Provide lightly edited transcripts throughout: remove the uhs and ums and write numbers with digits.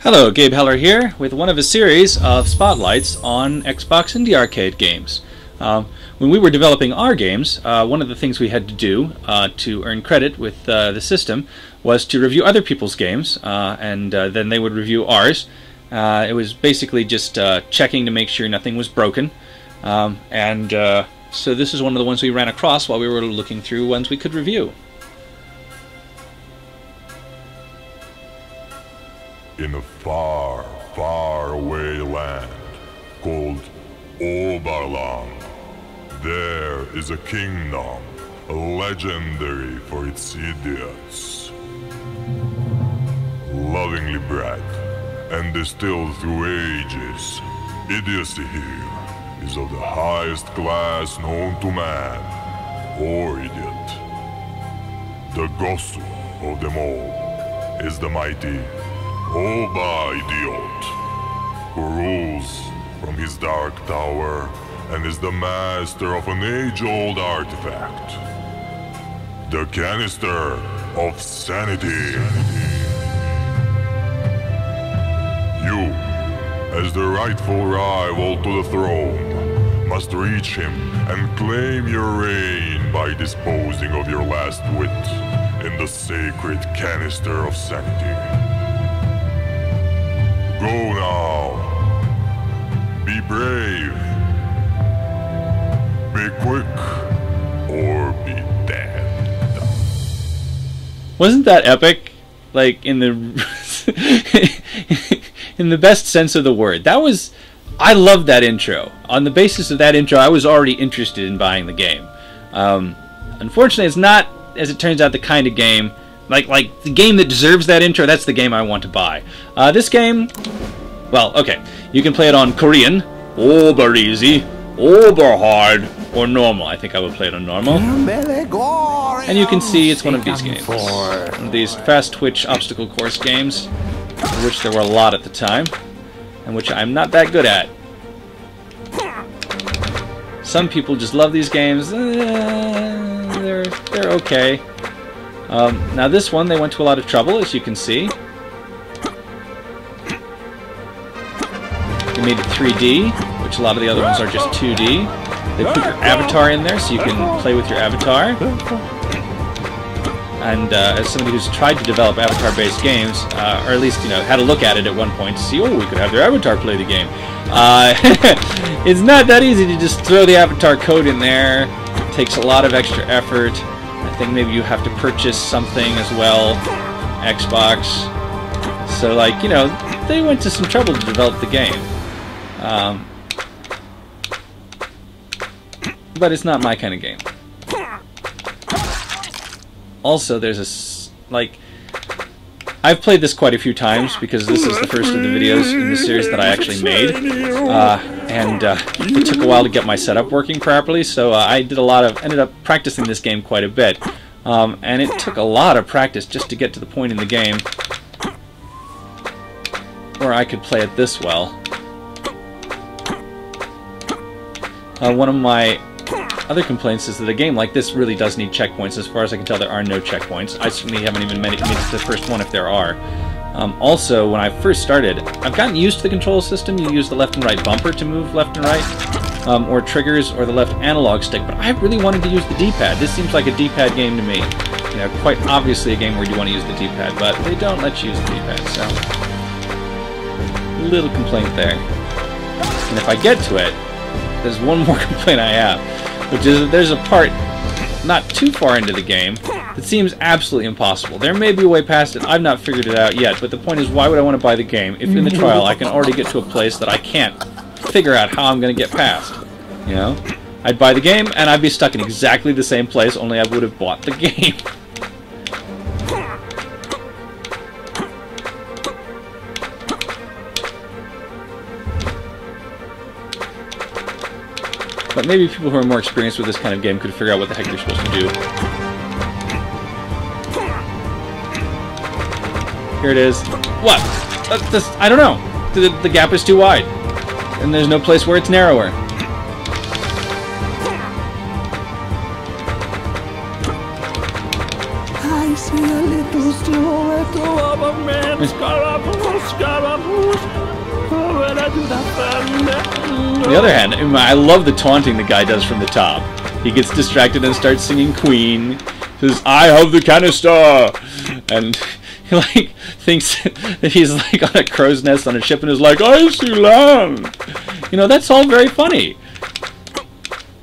Hello, Gabe Heller here with one of a series of spotlights on Xbox Indie Arcade games. When we were developing our games, one of the things we had to do to earn credit with the system was to review other people's games, and then they would review ours. It was basically just checking to make sure nothing was broken, so this is one of the ones we ran across while we were looking through ones we could review. In a far, far away land called Overblown, there is a kingdom, legendary for its idiots. Lovingly bred and distilled through ages, idiocy here is of the highest class known to man, or idiot. The gosu of them all is the mighty oOberidiot, who rules from his dark tower and is the master of an age-old artifact, the canister of sanity. You, as the rightful rival to the throne, must reach him and claim your reign by disposing of your last wit in the sacred canister of sanity. Go now. Be brave. Be quick. Or be dead. Wasn't that epic? Like, in the in the best sense of the word. That was... I loved that intro. On the basis of that intro, I was already interested in buying the game. Unfortunately, it's not, as it turns out, the kind of game... Like the game that deserves that intro, that's the game I want to buy. This game, well, okay, you can play it on Korean, Uber Easy, Uber Hard, or Normal. I think I would play it on Normal. And you can see it's one of these games. One of these fast twitch obstacle course games, of which there were a lot at the time, and which I'm not that good at. Some people just love these games. They're okay. Now this one, they went to a lot of trouble, as you can see. They made it 3D, which a lot of the other ones are just 2D. They put your avatar in there, so you can play with your avatar. And as somebody who's tried to develop avatar-based games, or at least, you know, had a look at it at one point to see, oh, we could have their avatar play the game. It's not that easy to just throw the avatar code in there. It takes a lot of extra effort. I think maybe you have to purchase something as well, Xbox. So, like, you know, they went to some trouble to develop the game. But it's not my kind of game. Also, there's a, like, I've played this quite a few times because this is the first of the videos in the series that I actually made. It took a while to get my setup working properly, so I did ended up practicing this game quite a bit. And it took a lot of practice just to get to the point in the game where I could play it this well. One of my other complaints is that a game like this really does need checkpoints. As far as I can tell, there are no checkpoints. I certainly haven't even made it to the first one if there are. Also, when I first started, I've gotten used to the control system. You use the left and right bumper to move left and right, or triggers, or the left analog stick, but I really wanted to use the D-pad. This seems like a D-pad game to me. You know, quite obviously a game where you want to use the D-pad, but they don't let you use the D-pad, so... little complaint there. And if I get to it, there's one more complaint I have, which is that there's a part not too far into the game that seems absolutely impossible. There may be a way past it. I've not figured it out yet, but the point is, why would I want to buy the game if in the trial I can already get to a place that I can't figure out how I'm going to get past? You know? I'd buy the game, and I'd be stuck in exactly the same place, only I would have bought the game. But maybe people who are more experienced with this kind of game could figure out what the heck they're supposed to do. Here it is. What? I don't know. The gap is too wide. And there's no place where it's narrower. I see a little silhouette of a man. On the other hand, I love the taunting the guy does from the top. He gets distracted and starts singing Queen. Says, "I have the canister," and he like thinks that he's like on a crow's nest on a ship and is like, "I see land." You know, that's all very funny.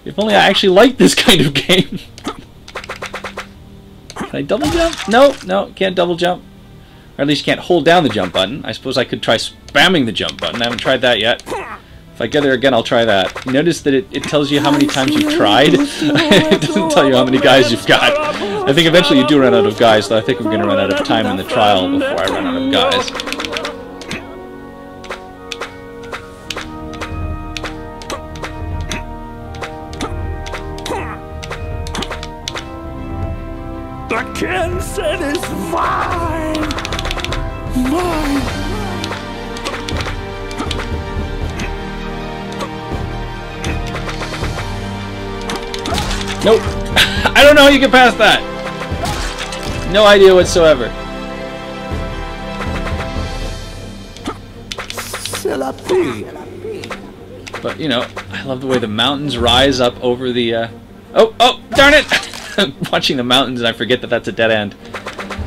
If only I actually liked this kind of game. Can I double jump? No, can't double jump. Or at least you can't hold down the jump button. I suppose I could try spamming the jump button. I haven't tried that yet. If I get there again, I'll try that. You notice that it tells you how many times you've tried. It doesn't tell you how many guys you've got. I think eventually you do run out of guys, though I think I'm going to run out of time in the trial before I run out of guys. The Kensen is mine! Mine! Nope. I don't know how you get past that. No idea whatsoever. But, you know, I love the way the mountains rise up over the, Oh, darn it! I'm watching the mountains and I forget that that's a dead end.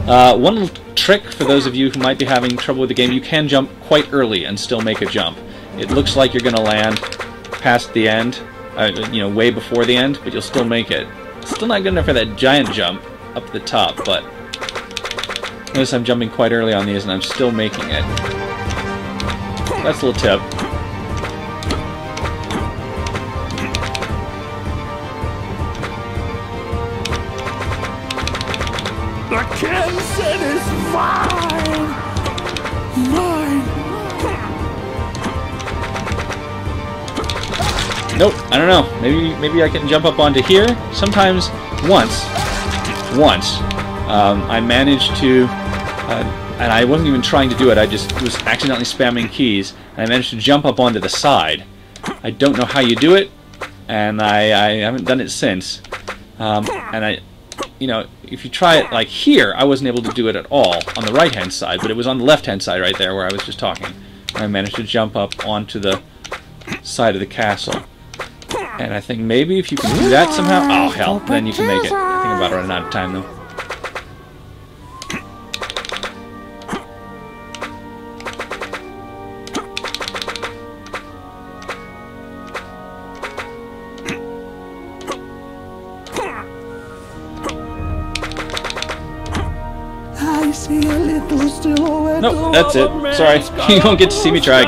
One little trick for those of you who might be having trouble with the game, you can jump quite early and still make a jump. It looks like you're going to land past the end, you know, way before the end, but you'll still make it. Still not good enough for that giant jump up the top, but notice I'm jumping quite early on these and I'm still making it. That's a little tip. The Kensen is mine! Mine! Nope, I don't know. Maybe I can jump up onto here. Sometimes, once, I managed to, and I wasn't even trying to do it. I just was accidentally spamming keys, and I managed to jump up onto the side. I don't know how you do it, and I haven't done it since. You know, if you try it like here, I wasn't able to do it at all on the right-hand side, but it was on the left-hand side right there where I was just talking. I managed to jump up onto the side of the castle. And I think maybe if you can do that somehow... Oh, hell, then you can make it. I think I'm about to run out of time, though. I see a little silhouette. Nope, that's it. Sorry. You won't get to see me try.